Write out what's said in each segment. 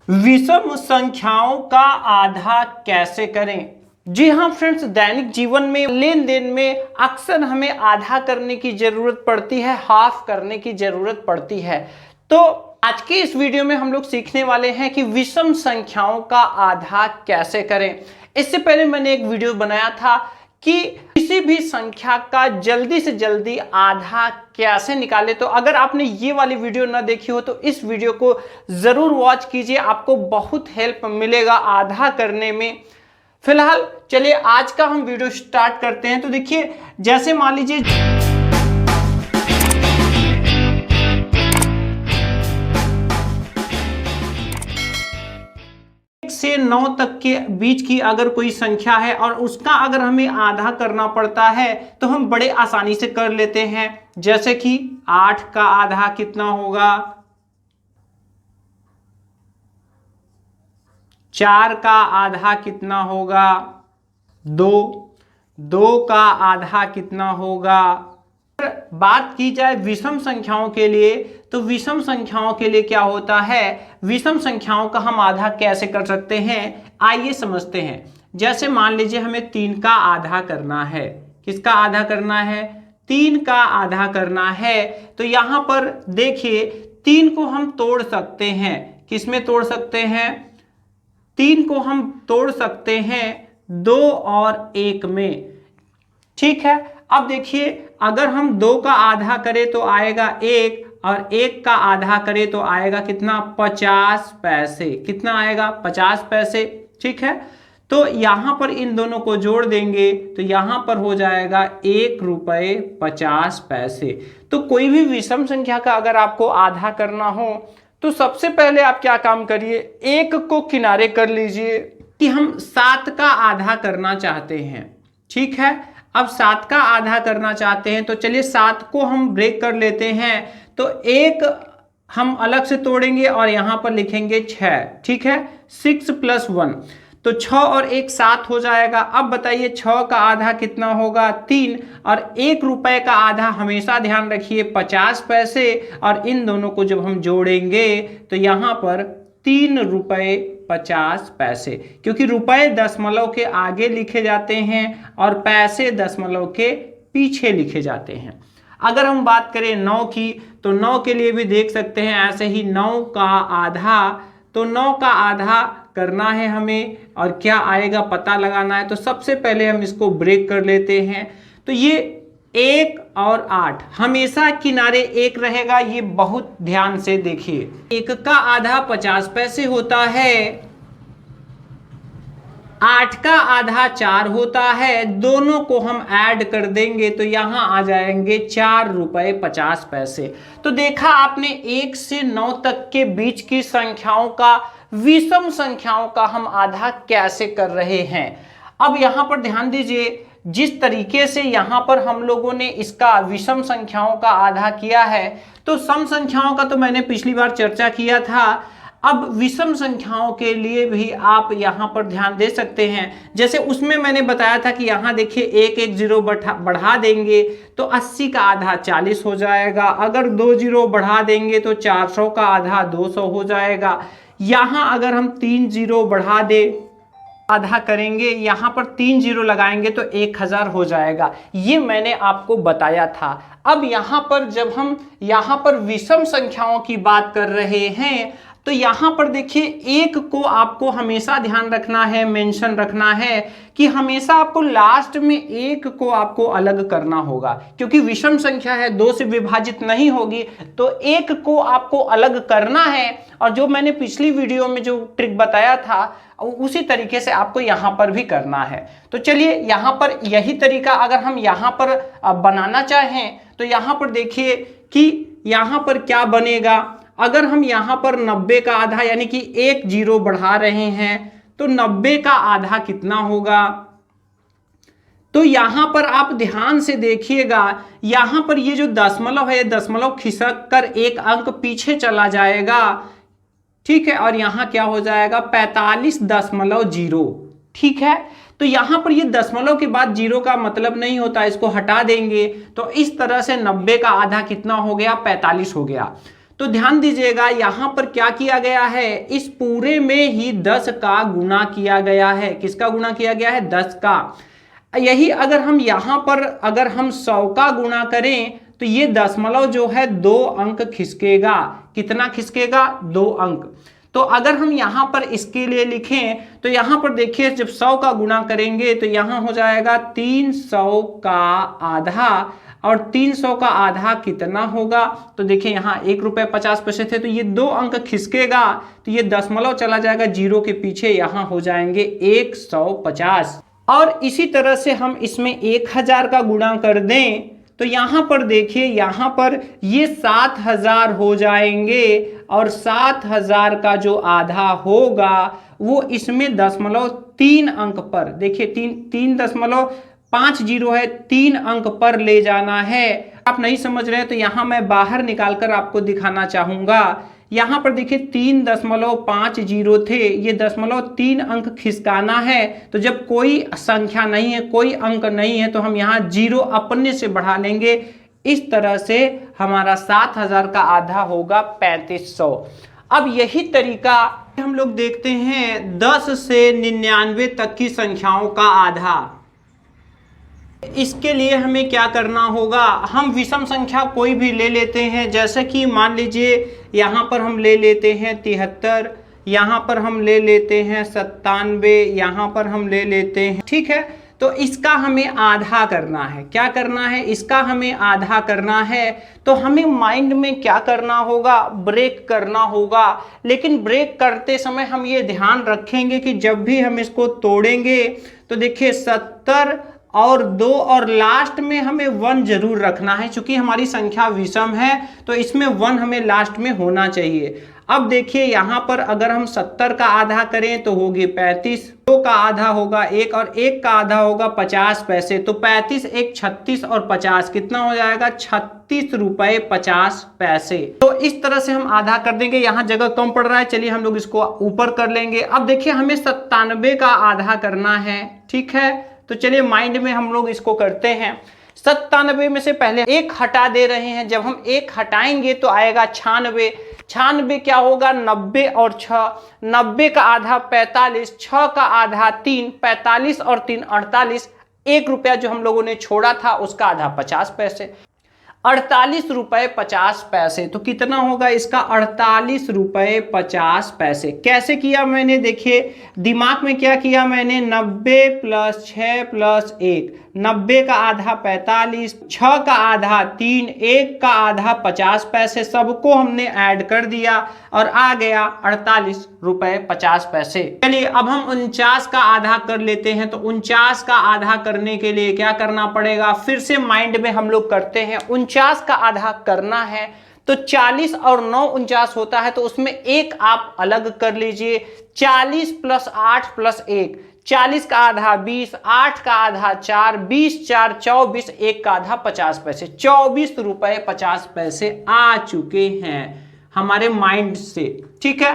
विषम संख्याओं का आधा कैसे करें। जी हाँ फ्रेंड्स, दैनिक जीवन में लेन देन में अक्सर हमें आधा करने की जरूरत पड़ती है, हाफ करने की जरूरत पड़ती है। तो आज के इस वीडियो में हम लोग सीखने वाले हैं कि विषम संख्याओं का आधा कैसे करें। इससे पहले मैंने एक वीडियो बनाया था कि किसी भी संख्या का जल्दी से जल्दी आधा कैसे निकाले। तो अगर आपने ये वाली वीडियो ना देखी हो तो इस वीडियो को जरूर वॉच कीजिए, आपको बहुत हेल्प मिलेगा आधा करने में। फिलहाल चलिए आज का हम वीडियो स्टार्ट करते हैं। तो देखिए, जैसे मान लीजिए से 9 तक के बीच की अगर कोई संख्या है और उसका अगर हमें आधा करना पड़ता है तो हम बड़े आसानी से कर लेते हैं। जैसे कि 8 का आधा कितना होगा, 4 का आधा कितना होगा, 2 का आधा कितना होगा। बात की जाए विषम संख्याओं के लिए तो विषम संख्याओं के लिए क्या होता है, विषम संख्याओं का हम आधा कैसे कर सकते हैं, आइए समझते हैं। जैसे मान लीजिए हमें 3 का आधा करना है। किसका आधा करना है? 3 का आधा करना है। तो यहां पर देखिए 3 को हम तोड़ सकते हैं। किसमें तोड़ सकते हैं? 3 को हम तोड़ सकते हैं 2 और 1 में। ठीक है, अब देखिए अगर हम 2 का आधा करें तो आएगा 1 और 1 का आधा करें तो आएगा कितना, 50 पैसे। कितना आएगा? 50 पैसे। ठीक है, तो यहां पर इन दोनों को जोड़ देंगे तो यहां पर हो जाएगा 1 रुपये 50 पैसे। तो कोई भी विषम संख्या का अगर आपको आधा करना हो तो सबसे पहले आप क्या काम करिए, 1 को किनारे कर लीजिए कि हम 7 का आधा करना चाहते हैं। ठीक है, अब 7 का आधा करना चाहते हैं तो चलिए 7 को हम ब्रेक कर लेते हैं। तो 1 हम अलग से तोड़ेंगे और यहां पर लिखेंगे 6। ठीक है, 6 + 1 तो 6 और 1 7 हो जाएगा। अब बताइए 6 का आधा कितना होगा, 3 और 1 रुपए का आधा हमेशा ध्यान रखिए 50 पैसे। और इन दोनों को जब हम जोड़ेंगे तो यहां पर 3 रुपये 50 पैसे, क्योंकि रुपए दशमलव के आगे लिखे जाते हैं और पैसे दशमलव के पीछे लिखे जाते हैं। अगर हम बात करें 9 की तो 9 के लिए भी देख सकते हैं ऐसे ही 9 का आधा। तो 9 का आधा करना है हमें और क्या आएगा पता लगाना है। तो सबसे पहले हम इसको ब्रेक कर लेते हैं। तो ये 1 और 8 हमेशा किनारे 1 रहेगा, ये बहुत ध्यान से देखिए। 1 का आधा 50 पैसे होता है, 8 का आधा 4 होता है। दोनों को हम ऐड कर देंगे तो यहां आ जाएंगे 4 रुपये 50 पैसे। तो देखा आपने 1 से 9 तक के बीच की संख्याओं का, विषम संख्याओं का हम आधा कैसे कर रहे हैं। अब यहां पर ध्यान दीजिए, जिस तरीके से यहां पर हम लोगों ने इसका विषम संख्याओं का आधा किया है तो सम संख्याओं का तो मैंने पिछली बार चर्चा किया था। अब विषम संख्याओं के लिए भी आप यहां पर ध्यान दे सकते हैं। जैसे उसमें मैंने बताया था कि यहां देखिए 1 0 बढ़ा देंगे तो 80 का आधा 40 हो जाएगा। अगर 2 0 बढ़ा देंगे तो 400 का आधा 200 हो जाएगा। यहां अगर हम 3 0 बढ़ा दे आधा करेंगे, यहां पर 3 0 लगाएंगे तो 1000 हो जाएगा। ये मैंने आपको बताया था। अब यहां पर जब हम यहां पर विषम संख्याओं की बात कर रहे हैं तो यहां पर देखिए 1 को आपको हमेशा ध्यान रखना है, मेंशन रखना है कि हमेशा आपको लास्ट में 1 को आपको अलग करना होगा, क्योंकि विषम संख्या है 2 से विभाजित नहीं होगी। तो 1 को आपको अलग करना है और जो मैंने पिछली वीडियो में जो ट्रिक बताया था उसी तरीके से आपको यहां पर भी करना है। तो चलिए यहां पर यही तरीका अगर हम यहां पर बनाना चाहें तो यहां पर देखिए कि यहां पर क्या बनेगा। अगर हम यहां पर 90 का आधा यानी कि 1 0 बढ़ा रहे हैं तो 90 का आधा कितना होगा। तो यहां पर आप ध्यान से देखिएगा, यहां पर ये जो दशमलव है दशमलव खिसक कर 1 अंक पीछे चला जाएगा। ठीक है, और यहां क्या हो जाएगा 45.0। ठीक है, तो यहां पर ये दशमलव के बाद 0 का मतलब नहीं होता, इसको हटा देंगे तो इस तरह से 90 का आधा कितना हो गया 45 हो गया। तो ध्यान दीजिएगा यहाँ पर क्या किया गया है, इस पूरे में ही 10 का गुणा किया गया है। किसका गुणा किया गया है, 10 का। यही अगर हम यहाँ पर अगर हम 100 का गुणा करें तो ये दशमलव जो है 2 अंक खिसकेगा। कितना खिसकेगा, 2 अंक। तो अगर हम यहाँ पर इसके लिए लिखें तो यहाँ पर देखिए जब 100 का गुणा करेंगे तो यहाँ हो जाएगा 300 का आधा, और 300 का आधा कितना होगा, तो देखिए यहाँ 1 रुपये 50 पैसे थे, तो ये 2 अंक खिसकेगा तो ये दशमलव चला जाएगा जीरो के पीछे, यहाँ हो जाएंगे 150। और इसी तरह से हम इसमें 1000 का गुणा कर दें तो यहाँ पर देखिए यहाँ पर ये 7000 हो जाएंगे, और 7000 का जो आधा होगा वो इसमें 3 अंक पर, देखिए 3.50 है, 3 अंक पर ले जाना है। आप नहीं समझ रहे तो यहाँ मैं बाहर निकालकर आपको दिखाना चाहूंगा। यहाँ पर देखिए 3.50 थे, ये 3 अंक खिसकाना है। तो जब कोई संख्या नहीं है, कोई अंक नहीं है, तो हम यहाँ 0 अपने से बढ़ा लेंगे। इस तरह से हमारा 7000 का आधा होगा 3500। अब यही तरीका हम लोग देखते हैं 10 से 99 तक की संख्याओं का आधा। इसके लिए हमें क्या करना होगा, हम विषम संख्या कोई भी ले लेते हैं, जैसे कि मान लीजिए यहाँ पर हम ले लेते हैं 73, यहाँ पर हम ले लेते हैं 97, यहाँ पर हम ले लेते हैं, ठीक है। तो इसका हमें आधा करना है। क्या करना है, इसका हमें आधा करना है। तो हमें माइंड में क्या करना होगा, ब्रेक करना होगा। लेकिन ब्रेक करते समय हम ये ध्यान रखेंगे कि जब भी हम इसको तोड़ेंगे तो देखिए 70 और 2 और लास्ट में हमें 1 जरूर रखना है, क्योंकि हमारी संख्या विषम है तो इसमें 1 हमें लास्ट में होना चाहिए। अब देखिए यहाँ पर अगर हम 70 का आधा करें तो होगी 35, 2 का आधा होगा 1 और 1 का आधा होगा 50 पैसे। तो 35 1 36 और 50 कितना हो जाएगा, 36 रुपये 50 पैसे। तो इस तरह से हम आधा कर देंगे। यहाँ जगह कम पड़ रहा है, चलिए हम लोग इसको ऊपर कर लेंगे। अब देखिए हमें 97 का आधा करना है, ठीक है। तो चलिए माइंड में हम लोग इसको करते हैं। 97 में से पहले 1 हटा दे रहे हैं। जब हम 1 हटाएंगे तो आएगा 96। 96 क्या होगा, 90 और 6, 90 का आधा 45, 6 का आधा 3, 45 और 3 48, 1 रुपया जो हम लोगों ने छोड़ा था उसका आधा 50 पैसे, 48 रुपये 50 पैसे। तो कितना होगा इसका, 48 रुपये 50 पैसे। कैसे किया मैंने, देखिए दिमाग में क्या किया मैंने, 90 + 6 + 1, 90 का आधा 45, 6 का आधा 3, 1 का आधा 50 पैसे, सबको हमने ऐड कर दिया और आ गया 48 रुपये 50 पैसे। चलिए अब हम 49 का आधा कर लेते हैं। तो 49 का आधा करने के लिए क्या करना पड़ेगा, फिर से माइंड में हम लोग करते हैं। 49 का आधा करना है तो 40 और 9 49 होता है, तो उसमें 1 आप अलग कर लीजिए। 40 + 8 + 1, 40 का आधा 20, 8 का आधा 4, 20 4 24, 1 का आधा 50 पैसे, 24 रुपये 50 पैसे आ चुके हैं हमारे माइंड से, ठीक है।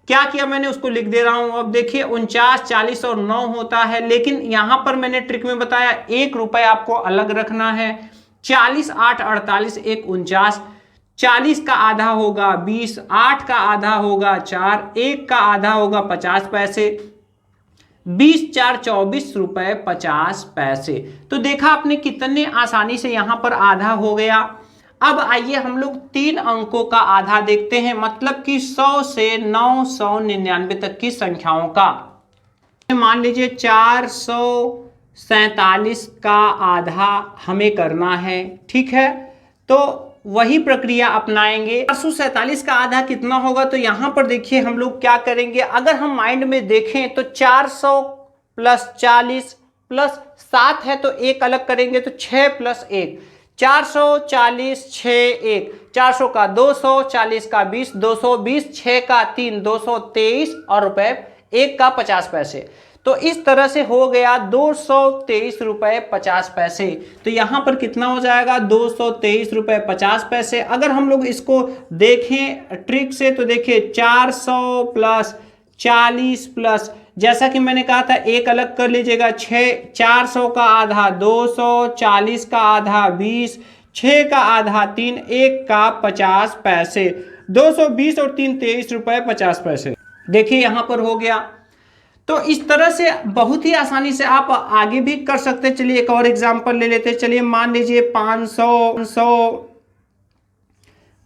क्या किया मैंने उसको लिख दे रहा हूं। अब देखिए 49, 40 और 9 होता है, लेकिन यहां पर मैंने ट्रिक में बताया 1 रुपये आपको अलग रखना है। 40 8 48, 1 49, 40 का आधा होगा 20, 8 का आधा होगा 4, 1 का आधा होगा 50 पैसे, 20 4 24 रुपये 50 पैसे। तो देखा आपने कितने आसानी से यहां पर आधा हो गया। अब आइए हम लोग 3 अंकों का आधा देखते हैं, मतलब कि 100 से 999 तक की संख्याओं का। मान लीजिए 447 का आधा हमें करना है, ठीक है। तो वही प्रक्रिया अपनाएंगे। 447 का आधा कितना होगा, तो यहां पर देखिए हम लोग क्या करेंगे। अगर हम माइंड में देखें तो 400 + 40 + 7 है, तो 1 अलग करेंगे तो 6 + 1, 440 6 1, 400 का 200, 40 का 20, 220, 6 का 3, 223 और रुपए 1 का 50 पैसे। तो इस तरह से हो गया 223 रुपये 50 पैसे। तो यहाँ पर कितना हो जाएगा, 223 रुपये 50 पैसे। अगर हम लोग इसको देखें ट्रिक से तो देखिए 400 + 40 + जैसा कि मैंने कहा था 1 अलग कर लीजिएगा, 400 का आधा 200, 40 का आधा 20, 6 का आधा 3, 1 का 50 पैसे। 220 और 3 23 रुपए 50 पैसे। देखिए यहां पर हो गया। तो इस तरह से बहुत ही आसानी से आप आगे भी कर सकते हैं। चलिए एक और एग्जांपल ले लेते हैं। चलिए मान लीजिए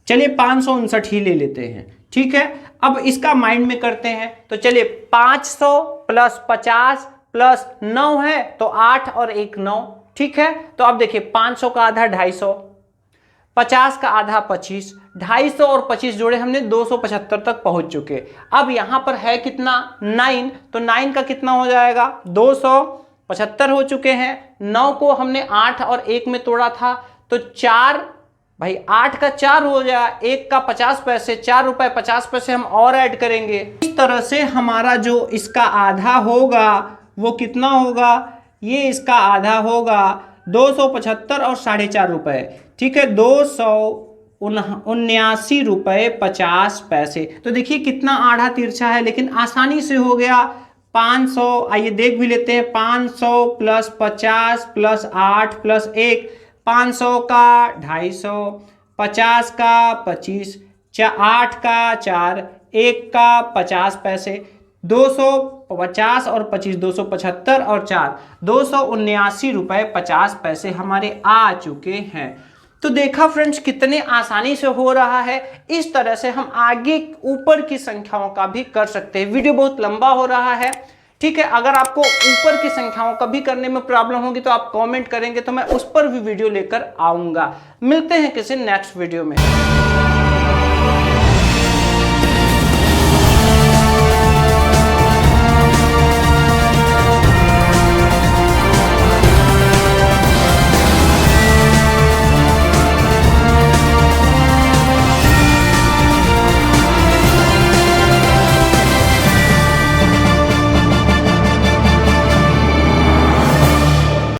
559 ही ले लेते हैं, ठीक है। अब इसका माइंड में करते हैं। तो चलिए 500 प्लस 50 प्लस 9 है तो 8 और 1 9, ठीक है। तो अब देखिए 500 का आधा 250, 50 का आधा 25, 250 और 25 जोड़े हमने 275 तक पहुंच चुके। अब यहां पर है कितना 9, तो 9 का कितना हो जाएगा 275 हो चुके हैं। 9 को हमने 8 और 1 में तोड़ा था तो 4, भाई 8 का 4 हो गया, 1 का 50 पैसे, 4 रुपए 50 पैसे हम और ऐड करेंगे। इस तरह से हमारा जो इसका आधा होगा वो कितना होगा, ये इसका आधा होगा 275 और 4.5 रुपए, ठीक है, 279 रुपए 50 पैसे। तो देखिए कितना आधा तिरछा है, लेकिन आसानी से हो गया। 500, आइए देख भी लेते हैं। 500 प्लस 50 प्लस 8 प्लस 1, 500 का 250, 50 का 25, 8 का 4, 1 का 50 पैसे, 250 और 25 275 और 4 279 रुपए 50 पैसे हमारे आ चुके हैं। तो देखा फ्रेंड्स कितने आसानी से हो रहा है। इस तरह से हम आगे ऊपर की संख्याओं का भी कर सकते हैं। वीडियो बहुत लंबा हो रहा है, ठीक है। अगर आपको ऊपर की संख्याओं का भी करने में प्रॉब्लम होगी तो आप कमेंट करेंगे तो मैं उस पर भी वीडियो लेकर आऊंगा। मिलते हैं किसी नेक्स्ट वीडियो में।